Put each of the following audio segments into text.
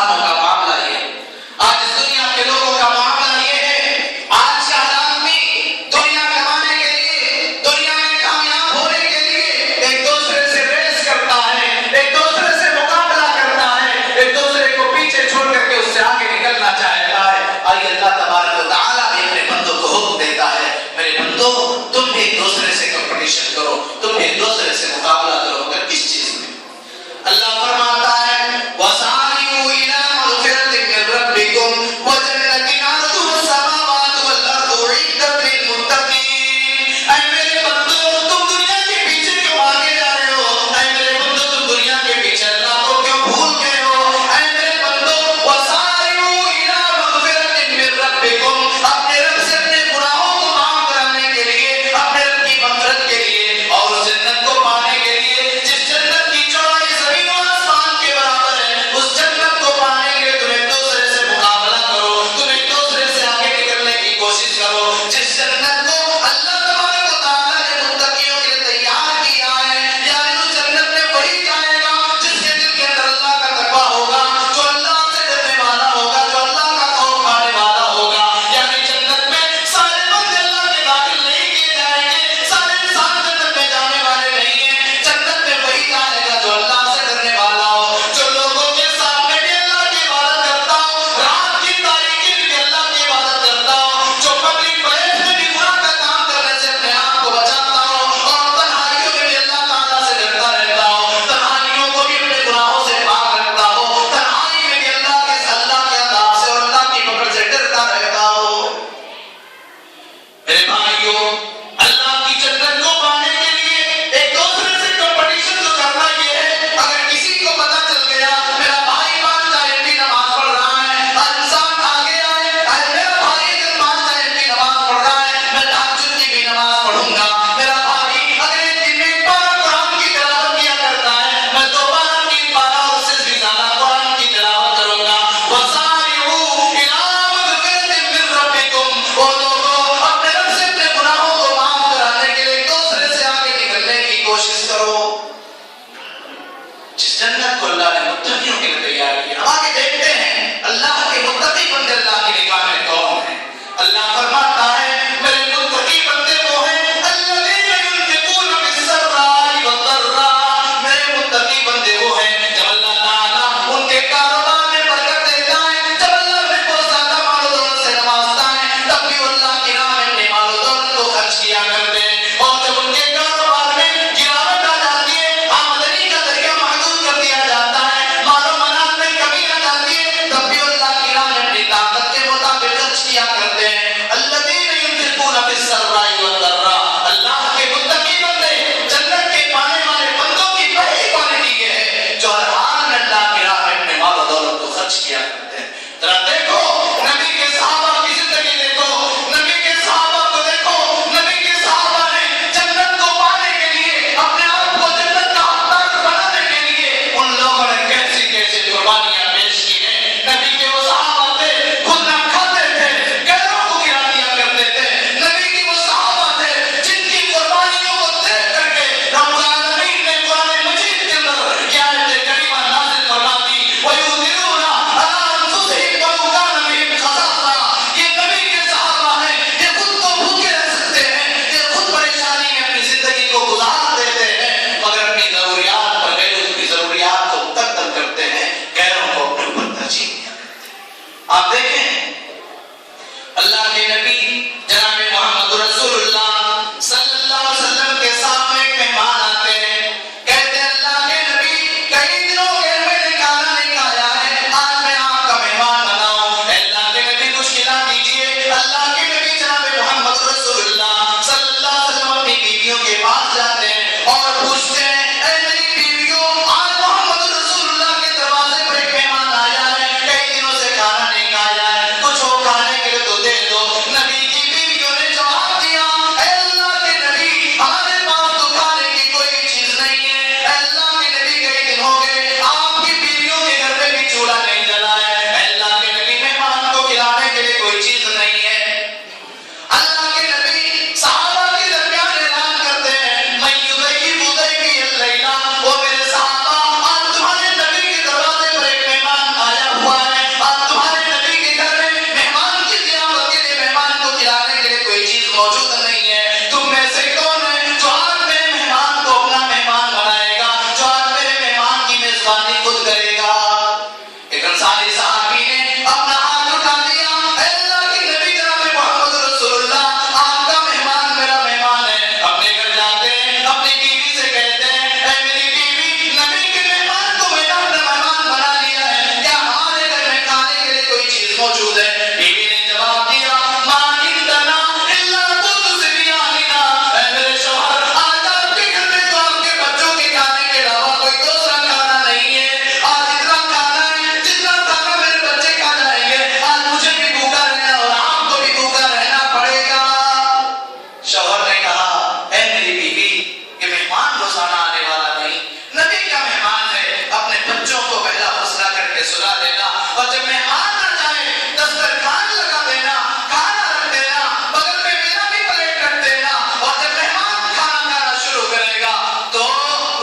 انسانوں کا معاملہ یہ ہے، آج اس دنیا کے لوگوں کا معاملہ یہ ہے، آج کا آدمی دنیا کمانے کے لیے، دنیا میں کامیاب ہونے کے لیے ایک دوسرے سے ریس کرتا ہے، ایک دوسرے سے مقابلہ کرتا ہے، ایک دوسرے کو پیچھے چھوڑ کر کے اس سے آگے نکلنا چاہتا ہے۔ آئیے اللہ تبارک و تعالیٰ بھی اپنے بندوں کو حکم دیتا ہے، میرے بندو تم بھی ایک دوسرے سے کمپٹیشن کرو، تم بھی ایک دوسرے سے مقابلہ کرو، مگر کس چیز میں؟ اللہ فرماتا ہے وَسَارِعُوا إِلَىٰ مَغْفِرَةٍ اور جب مہمان آ جائے دسترخوان لگا دینا، کھانا رکھ دینا، بغل میں میرا بھی پلیٹ رکھ دینا، اور جب مہمان کھانا کھانا شروع کرے گا تو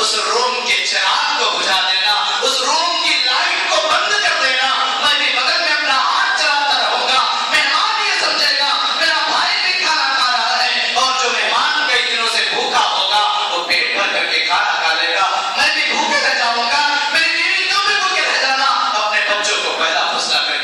اس روم کے چراغ کو بجھا دینا، اس روم کی لائٹ کو بند کر دینا، میں بھی بغل میں اپنا ہاتھ چلاتا رہوں گا، مہمان یہ سمجھے گا میرا بھائی بھی کھانا کھا رہا ہے، اور جو مہمان کئی دنوں سے بھوکا ہوگا وہ پیٹ بھر کر کے کھانا کھا لے گا، میں بھی بھوکے رہ جاؤں گا، میری بیوی تم بھی بھوکے رہ جانا، اپنے بچوں کو پہلا فیصلہ کر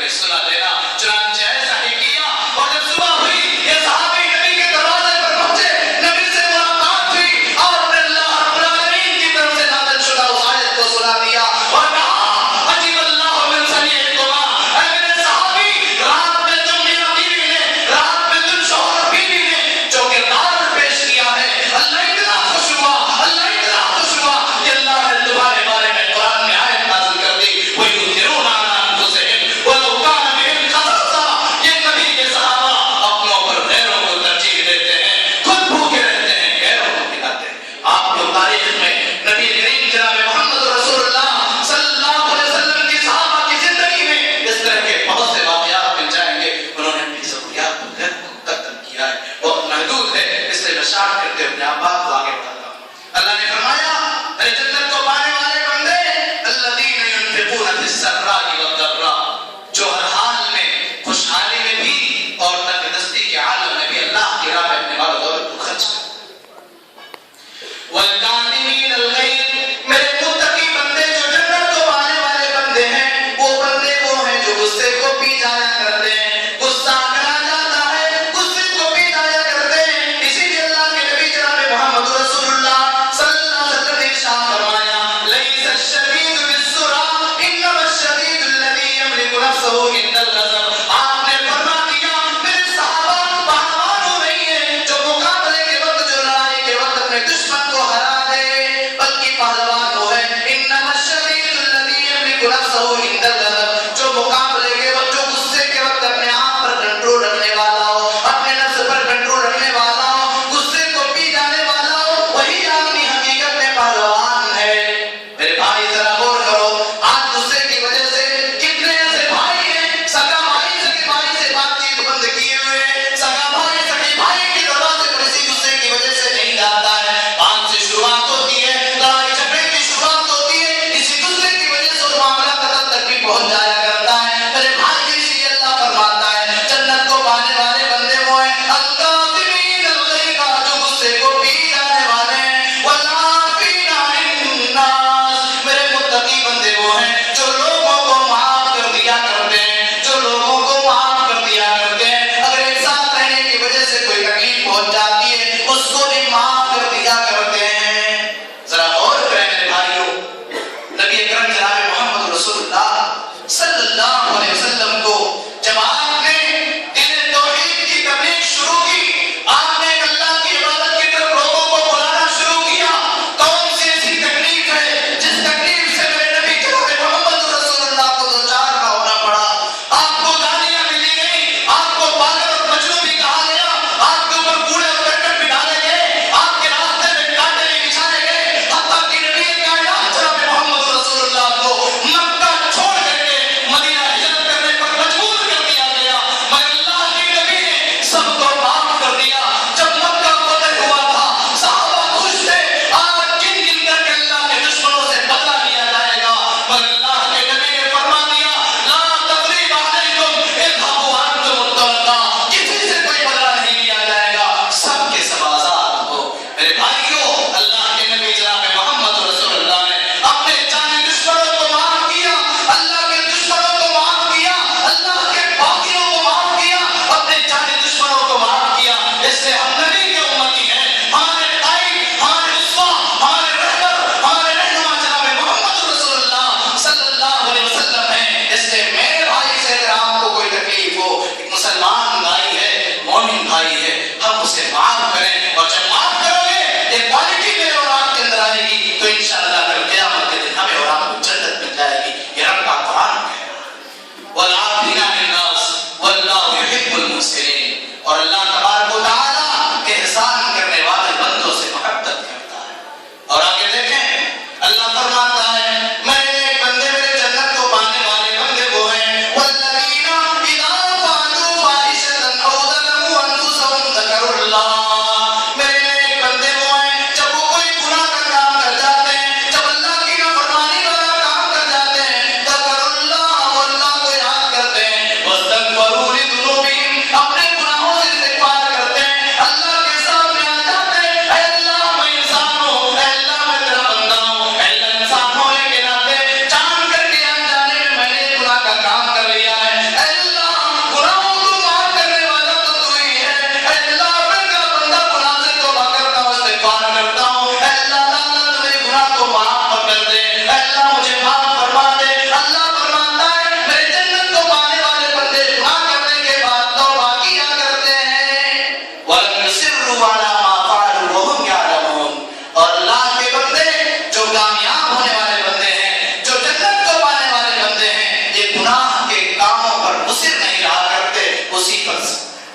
اسی پر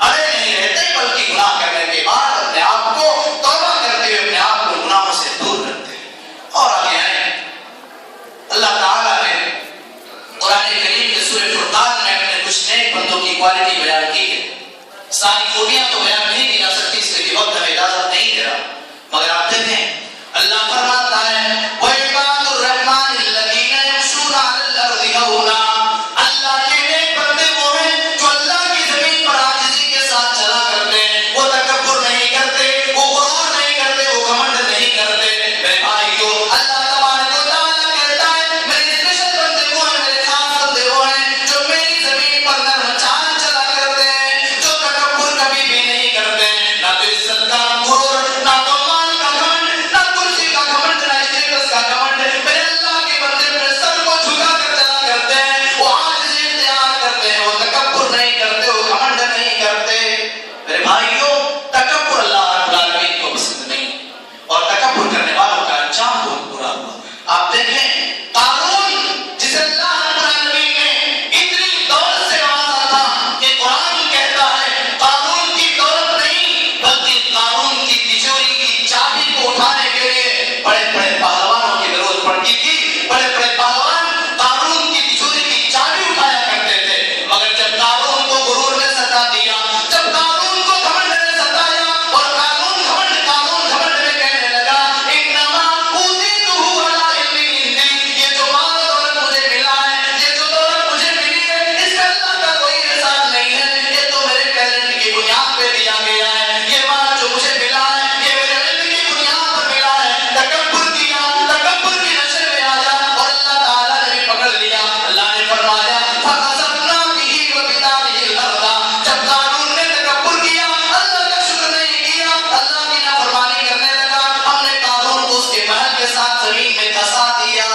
اڑے نہیں رہتے، بلکہ گناہ کرنے کے بعد اپنے آپ کو توبہ کرتے ہوئے اپنے آپ کو گناہوں سے دور کرتے ہیں۔ اور آگے آئیں، اللہ تعالیٰ نے قرآن کریم کے سورہ فرقان میں اپنے کچھ نیک بندوں کی کوالٹی بیان کی ہے۔ ساری خوبیاں تو بیان نہیں کی جا سکتی، اس لیے وقت ہمیں اجازت نہیں دے رہا، مگر آپ دیکھیں اللہ فرماتا ہے وَعِبَادُ الرَّحْمَنِ الَّذِينَ يَمْشُونَ عَلَى الْأَرْضِ هَوْنًا، اللہ کے نیک بندے وہ ہیں جو اللہ کی زمین پر عاجزی کے ساتھ چلا کرتے ہیں، وہ تکبر نہیں کرتے، وہ غرور نہیں کرتے، وہ گھمنڈ نہیں کرتے۔ میرے بھائیو، اللہ تبارک و تعالیٰ کہتا ہے میرے اسپیشل بندے وہ ہیں، میرے خاص بندے وہ ہیں جو میری زمین پر نرم چال چلا کرتے ہیں، جو تکبر کبھی بھی نہیں کرتے، نہ تو عزت کا غرور، نہ تو مال کا گھمنڈ، نہ کرسی کا گھمنڈ، نہ اسٹیٹس کا گھمنڈ۔ میرے اللہ کے بندے اپنے سر کو جھکا کر چلا کرتے ہیں، وہ عاجزی اختیار کرتے ہیں، وہ تکبر نہیں کرتے، وہ گھمنڈ نہیں کرتے۔ میرے بھائیو، تکبر اللہ رب العالمین کو پسند نہیں، اور تکبر کرنے والوں کا انجام بہت برا ہوا۔ آپ دیکھیں قارون جسے اللہ رب العالمین نے اتنی دولت سے نوازا تھا کہ قرآن کہتا ہے قارون کی دولت نہیں بلکہ قارون کی تجوری کی چابی کو اٹھانے کے لیے بڑے بڑے پہلوانوں کی ضرورت پڑتی تھی۔ بڑے بڑے پہلوان قارون کی تجوری کی چابی اٹھایا کرتے تھے، مگر جب قارون کو غرور نے ستا دیا، جب قارون کو گھمنڈ نے ستایا اور قارون گھمنڈ میں کہنے لگا انما اوتیتہ علی علم عندی، یہ جو مال و دولت مجھے ملا ہے، یہ جو دولت مجھے ملی ہے، اس کا اللہ کا کوئی احسان نہیں ہے، یہ تو میرے ٹیلنٹ کی بنیاد پہ دیا گیا ہے، یہ مال جو مجھے ملا ہے یہ میرے علم کی بنیاد پر ملا ہے۔ تکبر کیا، تکبر کی نشے میں آیا اور اللہ تعالیٰ نے بھی پکڑ لیا۔ اللہ نے فرمایا فَخَسَفْنَا بِهِ وَبِدَارِهِ الْأَرْضَ، جب قارون نے تکبر کیا، اللہ کا شکر نہیں کیا، اللہ کی نافرمانی کرنے لگا، ہم نے قارون کو اس کے محل کے ساتھ زمین میں دھسا دیا۔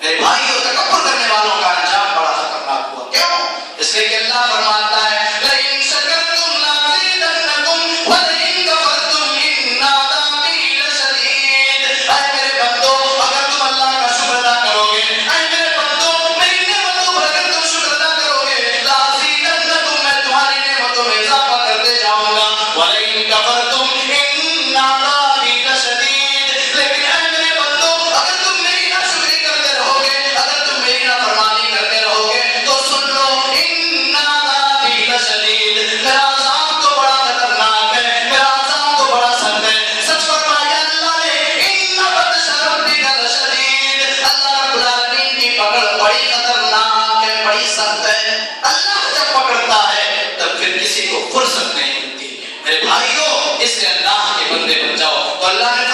میرے بھائیو، تکبر کرنے والوں کا انجام بڑا خطرناک ہوا۔ کیوں؟ اس لیے کہ اللہ فرماتا ہے لَئِن شَكَرْتُمْ لَأَزِيدَنَّكُمْ وَلَئِن كَفَرْتُمْ إِنَّ عَذَابِي لَشَدِيدٌ۔ اے میرے بندو، اگر تم اللہ کا شکر ادا کرو گے، اے میرے بندو میری نعمتوں پر اگر تم شکر ادا کرو گے، لَأَزِيدَنَّكُمْ، میں تمہاری نعمتوں میں اضافہ کرتے جاؤں گا، وَلَئِن كَفَرْتُمْ إِنَّ عَذَابِي لَشَدِيدٌ، لیکن اے میرے بندو اگر تم میری ناشکری کرتے رہو گے، اگر تم میری نافرمانی کرتے رہو گے، تو سن لو إِنَّ عَذَابِي لَشَدِيدٌ، میرا عذاب تو بڑا خطرناک ہے، میرا عذاب تو بڑا سخت ہے۔ سچ فرمایا اللہ نے إِنَّ بَطْشَ رَبِّكَ لَشَدِيدٌ، اللہ رب العالمین کی پکڑ بڑی خطرناک ہے، بڑی سخت ہے۔ اللہ جب پکڑتا ہے تب پھر کسی کو فرصت نہیں ملتی۔ میرے بھائیو، اس سے اللہ کے بندے بن جاؤ۔ تو اللہ نے